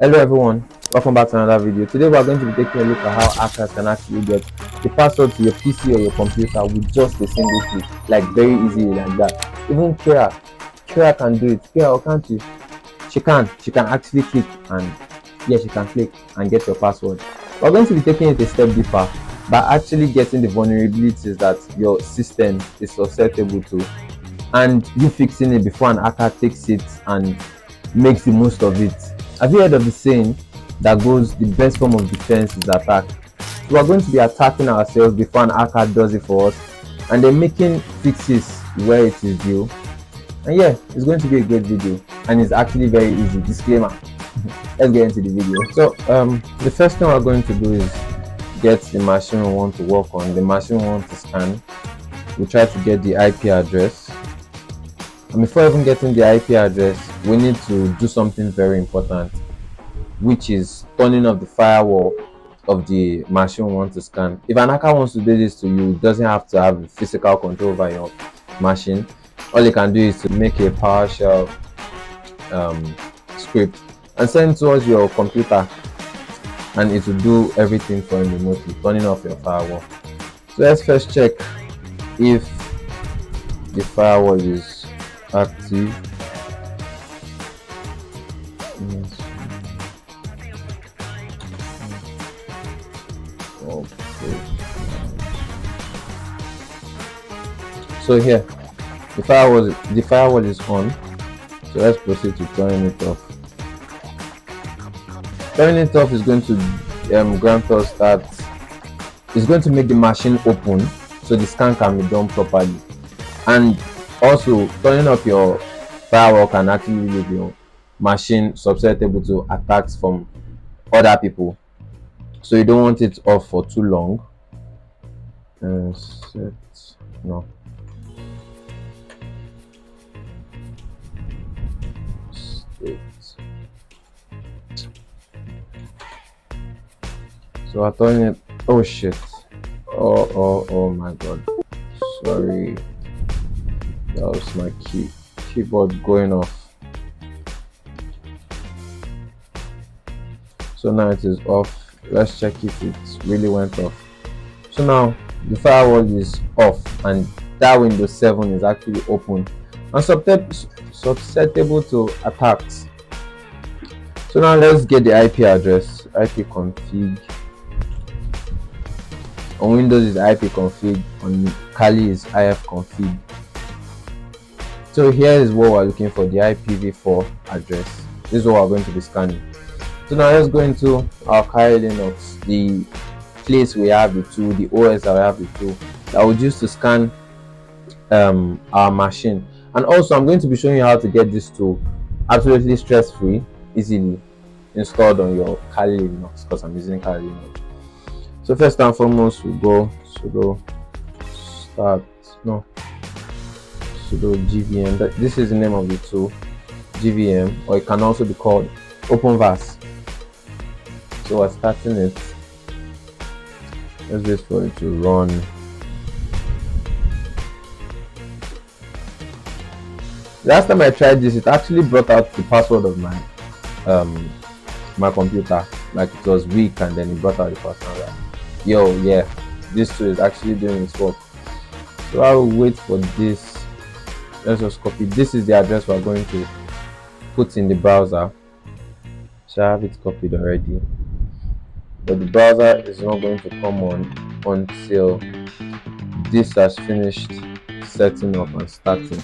Hello everyone, welcome back to another video. Today we are going to be taking a look at how hackers can actually get the password to your PC or your computer with just a single click, like very easily like that. Even Kira can do it. Kira, or can't you? She can actually click and yeah, she can click and get your password. We're going to be taking it a step deeper by actually getting the vulnerabilities that your system is susceptible to and you fixing it before an hacker takes it and makes the most of it. Have you heard of the saying that goes, the best form of defense is attack? So we're going to be attacking ourselves before an hacker does it for us and then making fixes where it is due. And yeah, it's going to be a great video and it's actually very easy. Disclaimer. Let's get into the video. So the first thing we're going to do is get the machine we want to work on, the machine we want to scan. We try to get the IP address. And before even getting the IP address, we need to do something very important, which is turning off the firewall of the machine we want to scan. If an hacker wants to do this to you, it doesn't have to have physical control over your machine. All you can do is to make a PowerShell script and send it towards your computer, and it will do everything for you remotely, turning off your firewall. So let's first check if the firewall is active. Yes. Okay. So here, the firewall is on. So let's proceed to turning it off. Turning it off is going to grant us that it's going to make the machine open so the scan can be done properly. And also, turning off your firewall can actually leave your machine susceptible to attacks from other people. So you don't want it off for too long. Set no. State. So I turn it. Oh shit! Oh my god! Sorry, that was my keyboard going off. So now it is off. Let's check if it really went off. So now the firewall is off and that Windows 7 is actually open and susceptible to attacks. So now let's get the IP address. IP config. On Windows is IP config, on Kali is IF config. So here is what we're looking for, the IPv4 address. This is what we're going to be scanning. So now let's go into our Kali Linux, the place we have the tool, the OS that we have the tool that we use to scan our machine. And also I'm going to be showing you how to get this tool absolutely stress-free, easily installed on your Kali Linux, because I'm using Kali Linux. So first and foremost, we go sudo gvm. This is the name of the tool, gvm, or it can also be called openvars. So we're starting it. Let's wait for it to run. Last time I tried this, it actually brought out the password of my computer, like it was weak, and then it brought out the password. Yo, yeah, this tool is actually doing its work. So I will wait for this. Let's just copy. This is the address we're going to put in the browser. So I have it copied already, but the browser is not going to come on until this has finished setting up and starting.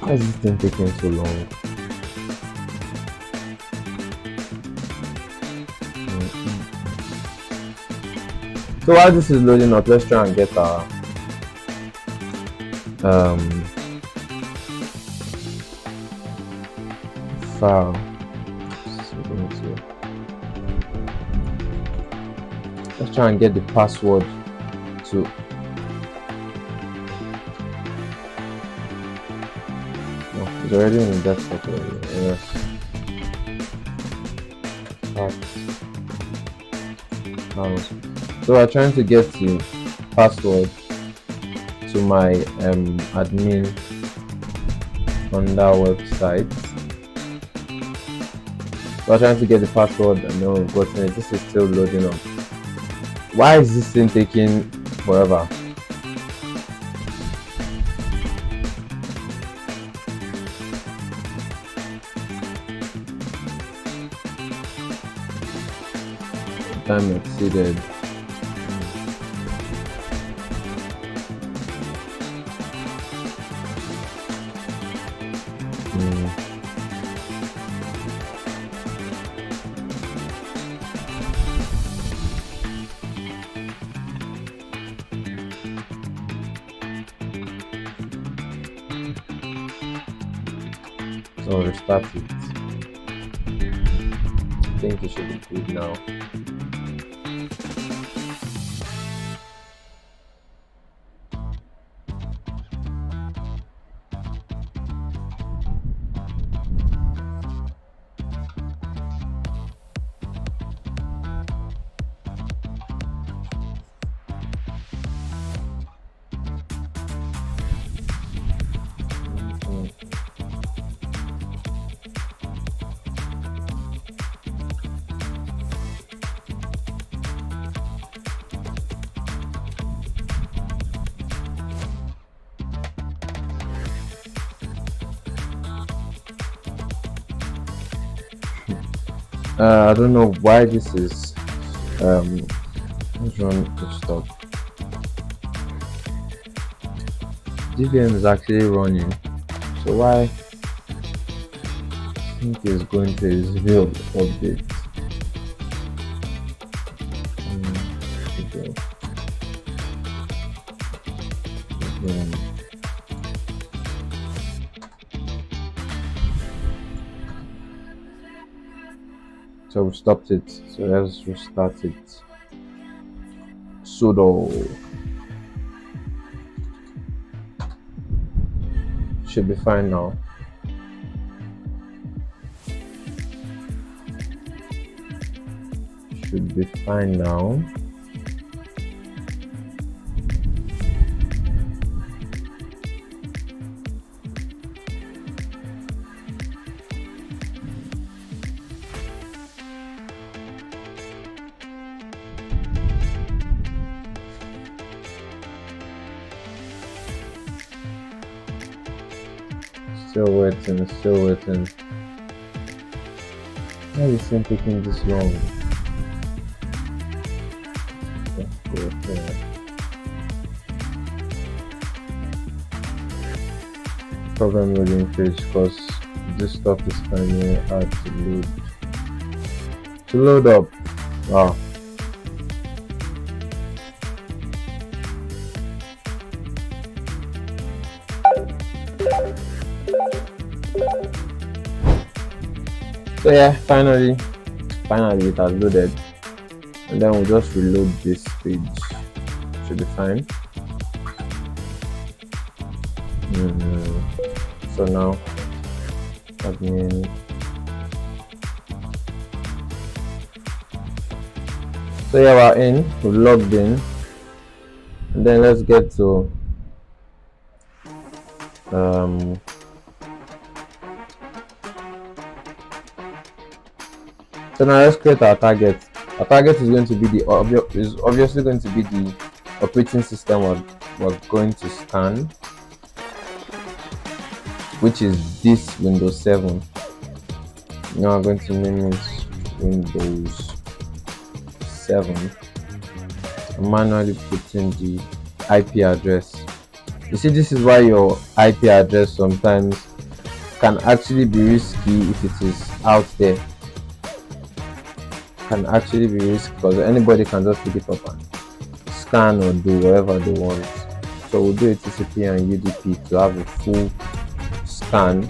Why is this thing taking so long? So while this is loading up, let's try and get our file. Let's try and get the password to It's already in the desktop already. Yes. House. So we're trying to get the password to my admin on that website. We're trying to get the password and then we've gotten it. This is still loading up. Why is this thing taking forever? Time exceeded. So restart it. I think it should be good now. I don't know why this is let's run to stop. GVM is actually running, so why I think it's going to a zero update. Okay. So we stopped it, so let's restart it. Sudo should be fine now. Should be fine now. Still waiting, still waiting. Why is this thing taking this long? Problem loading page because this stuff is kind of hard to load up. Wow. So yeah, finally it has loaded, and then we'll just reload this page. Should be fine. So now admin. So yeah, we're in, we've logged in, and then let's get to so now let's create our target. Our target is going to be obviously going to be the operating system we're going to scan, which is this Windows 7. Now I'm going to name it Windows 7. I'm manually putting the IP address. You see, this is why your IP address sometimes can actually be risky if it is out there. Can actually be risky because anybody can just pick it up and scan or do whatever they want. So we'll do a TCP and UDP to have a full scan.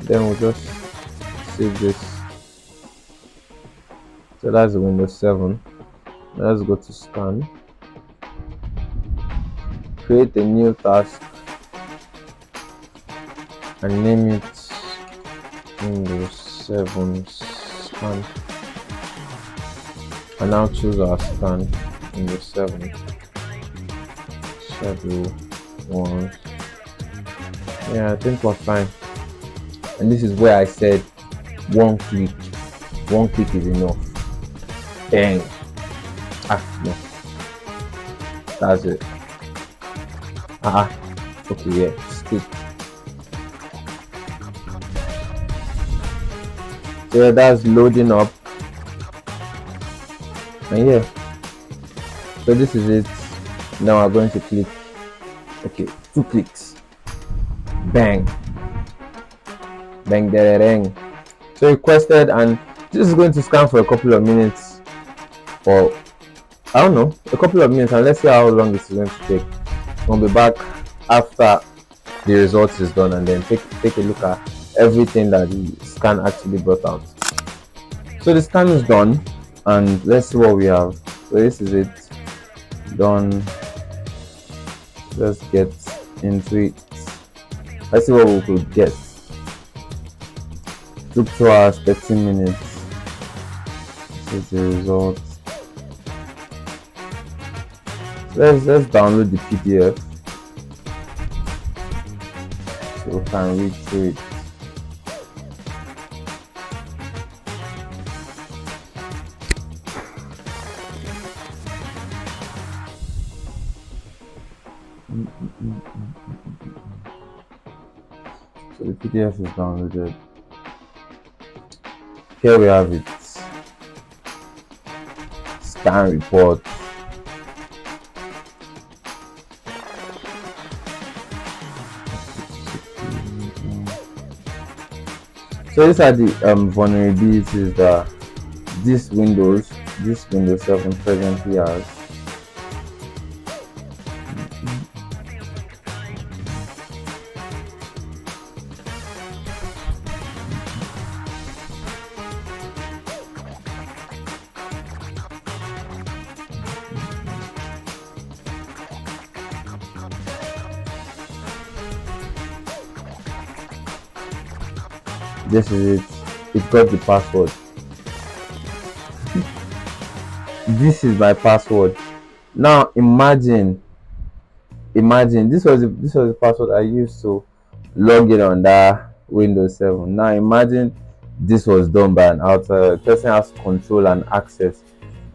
Then we'll just save this. So that's the Windows 7. Let's go to scan. Create a new task. and name it Windows 7 scan. And now choose our scan Windows 7 schedule 1. Yeah, I think we're fine. And this is where I said one click. One click is enough. Bang. No. That's it. Okay, yeah. Stick. So that's loading up. And yeah. So this is it. Now I'm going to click. Okay, 2 clicks. Bang. Bang, dang. So requested, and this is going to scan for a couple of minutes, or I don't know, a couple of minutes, and let's see how long this is going to take. We'll be back after the results is done, and then take a look at everything that the scan actually brought out. So the scan is done, and let's see what we have. So this is it done. Let's get into it. Let's see what we could get. Took 2 hours 13 minutes. This is the result. Let's download the PDF so we can read through it. So the PDF is downloaded. Here we have it. Scan report. So these are the vulnerabilities that this Windows 7 presently has. This is it. It got the password. This is my password. Now imagine this was the password I used to log in on that Windows 7. Now imagine this was done by an outsider. The person has control and access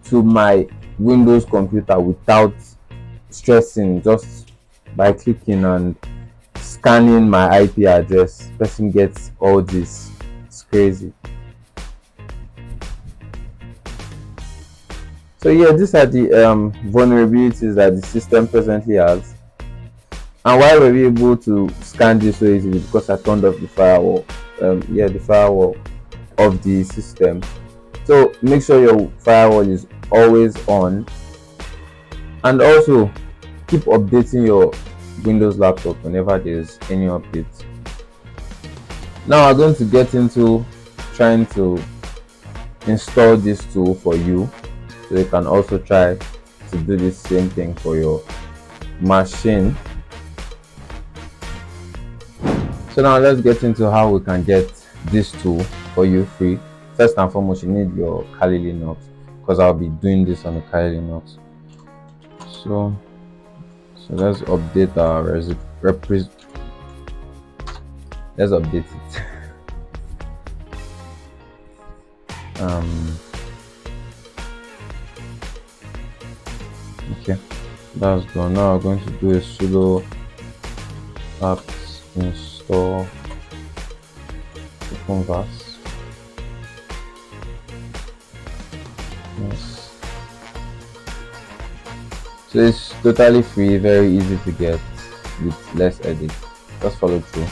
to my Windows computer without stressing, just by clicking and scanning my IP address. Person gets all this. It's crazy. So yeah, these are the vulnerabilities that the system presently has. And why were we able to scan this so easily? Because I turned off the firewall. The firewall of the system. So make sure your firewall is always on, and also keep updating your Windows laptop whenever there's any updates. Now I'm going to get into trying to install this tool for you, so you can also try to do the same thing for your machine. So now let's get into how we can get this tool for you free. First and foremost, you need your Kali Linux, because I'll be doing this on the Kali Linux. So let's update our let's update it. Okay, that's done. Now I'm going to do a sudo apt install converse. Yes. So it's totally free, very easy to get with less edit. Just follow through.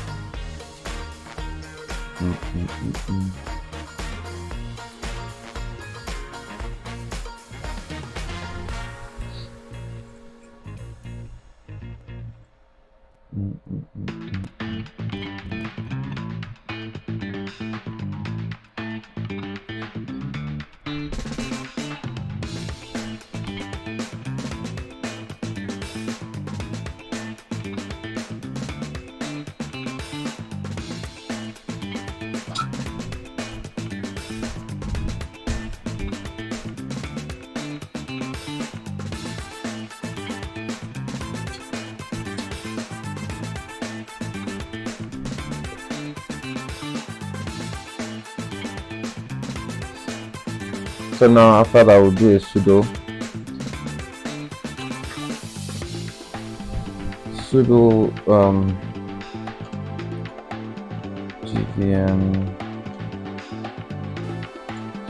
So now after that we'll do a sudo gvm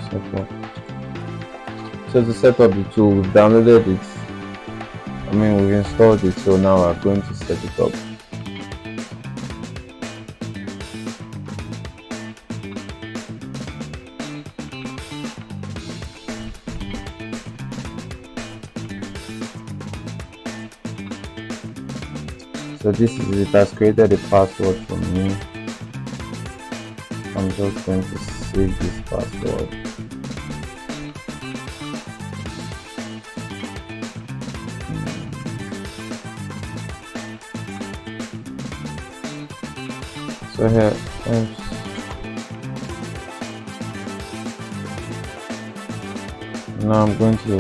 setup. So to set up the tool, we've downloaded it. We've installed it, so now we're going to set it up. So this is it, has created a password for me. I'm just going to save this password. So here, now I'm going to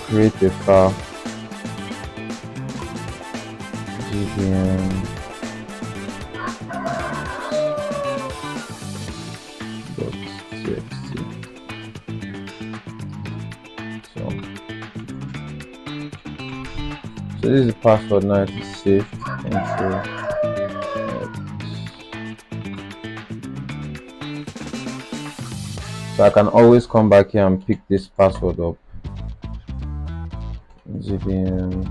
create a file, gvm .txt. So this is the password. Now it is saved into so I can always come back here and pick this password up. gvm.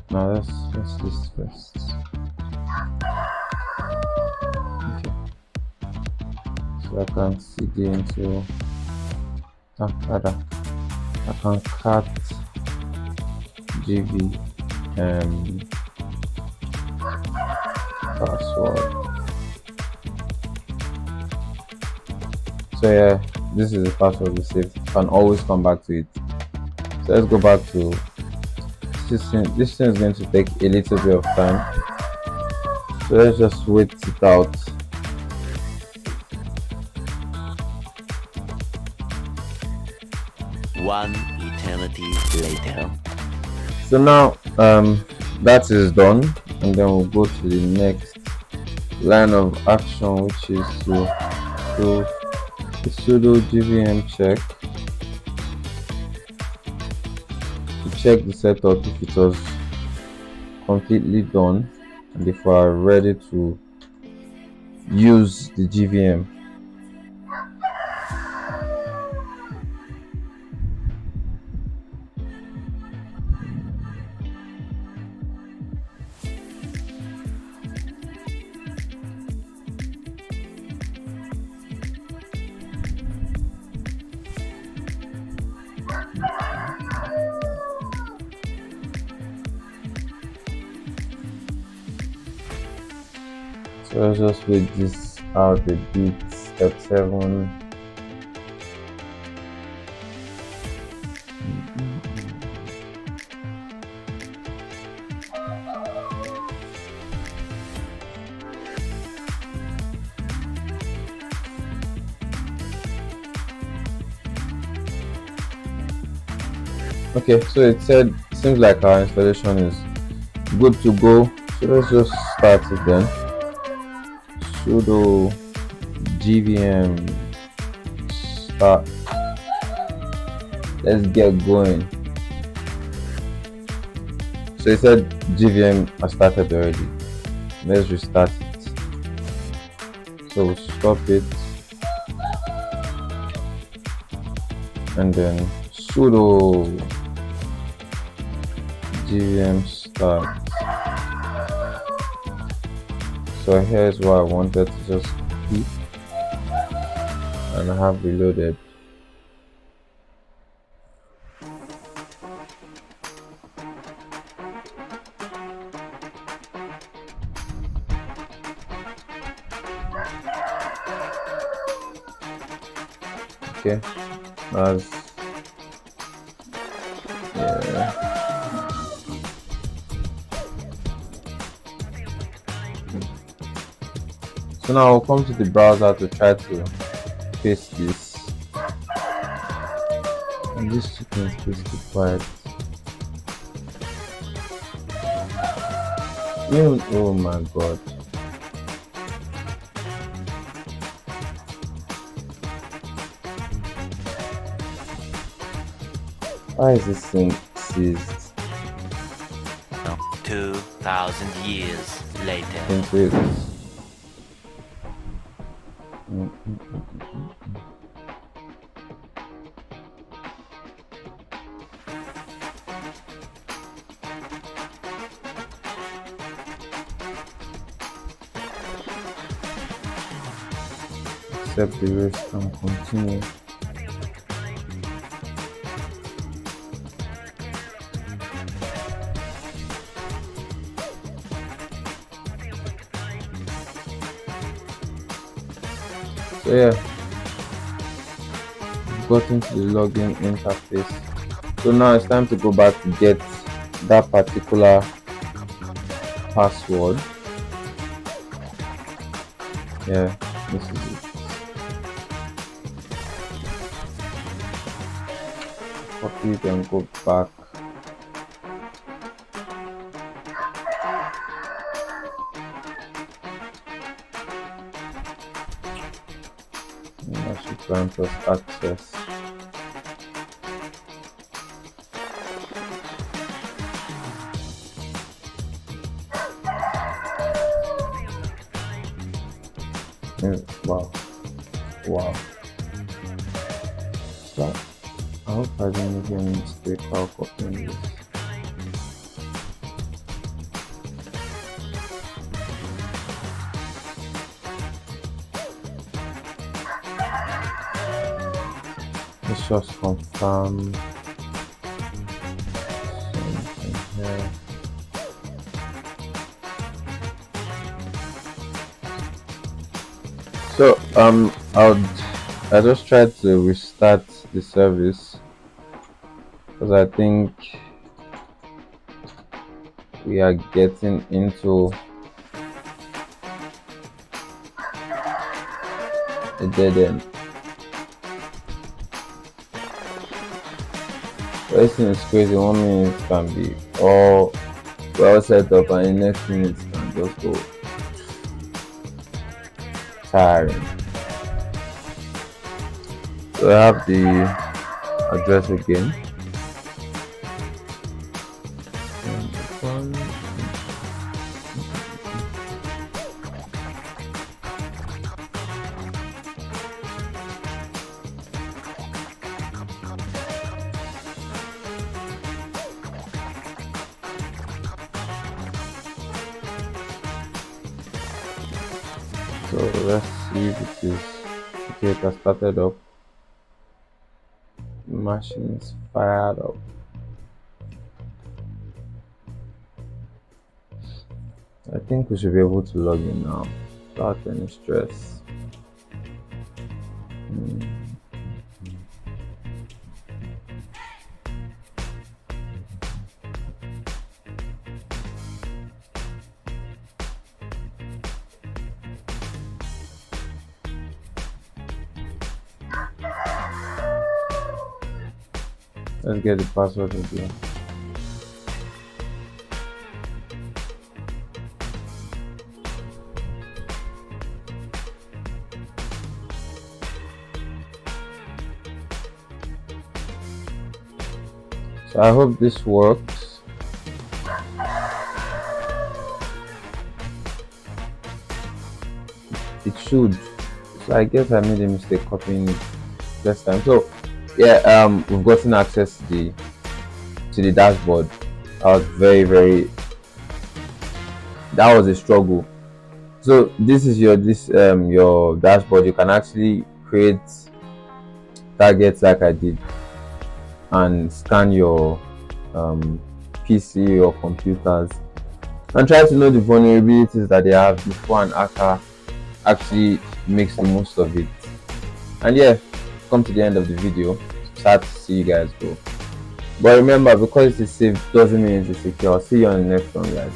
Now let's this first. Okay. So I can cd into I can cut gvm password. So yeah, this is the password we saved. You can always come back to it. So let's go back to this thing. This thing is going to take a little bit of time, so let's just wait it out. One eternity later. So now that is done, and then we'll go to the next line of action, which is to do the sudo gvm check to check the setup if it was completely done and if we are ready to use the gvm. So let's just wait this out a bit. Step 7. Okay, so it seems like our installation is good to go. So let's just start it then. Sudo gvm start. Let's get going. So it said gvm has started already. Let's restart it. So we'll stop it and then sudo gvm start. So here's what I wanted to just keep, and I have reloaded. Okay, that's yeah. So now I'll come to the browser to try to paste this. And this chicken is pretty quiet. Oh my god. Why is this thing seized? 2,000 years later. Into it. Mm, mm, mm. Accept the risk and continue. So yeah, gotten to the login interface. So now it's time to go back to get that particular password. Yeah, this is it. Copy it and go back. And that should grant us access. Wow, wow. So I hope I didn't make any mistake while copying this. Let's just confirm something here. So I just tried to restart the service because I think we are getting into a dead end. First thing is crazy. 1 minute can be all well set up, and the next minute can just go tiring. So I have the address again. So let's see if it is okay. It has started up. The machine is fired up. I think we should be able to log in now without any stress. Let's get the password again. So I hope this works. It should. So I guess I made a mistake copying it this time. So yeah, we've gotten access to the dashboard. I was that was a struggle. So this is your dashboard. You can actually create targets like I did and scan your PC or computers and try to know the vulnerabilities that they have before an hacker actually makes the most of it. And yeah, come to the end of the video. Sad to see you guys go. But remember, because it's safe doesn't mean it's secure. I'll see you on the next one, guys.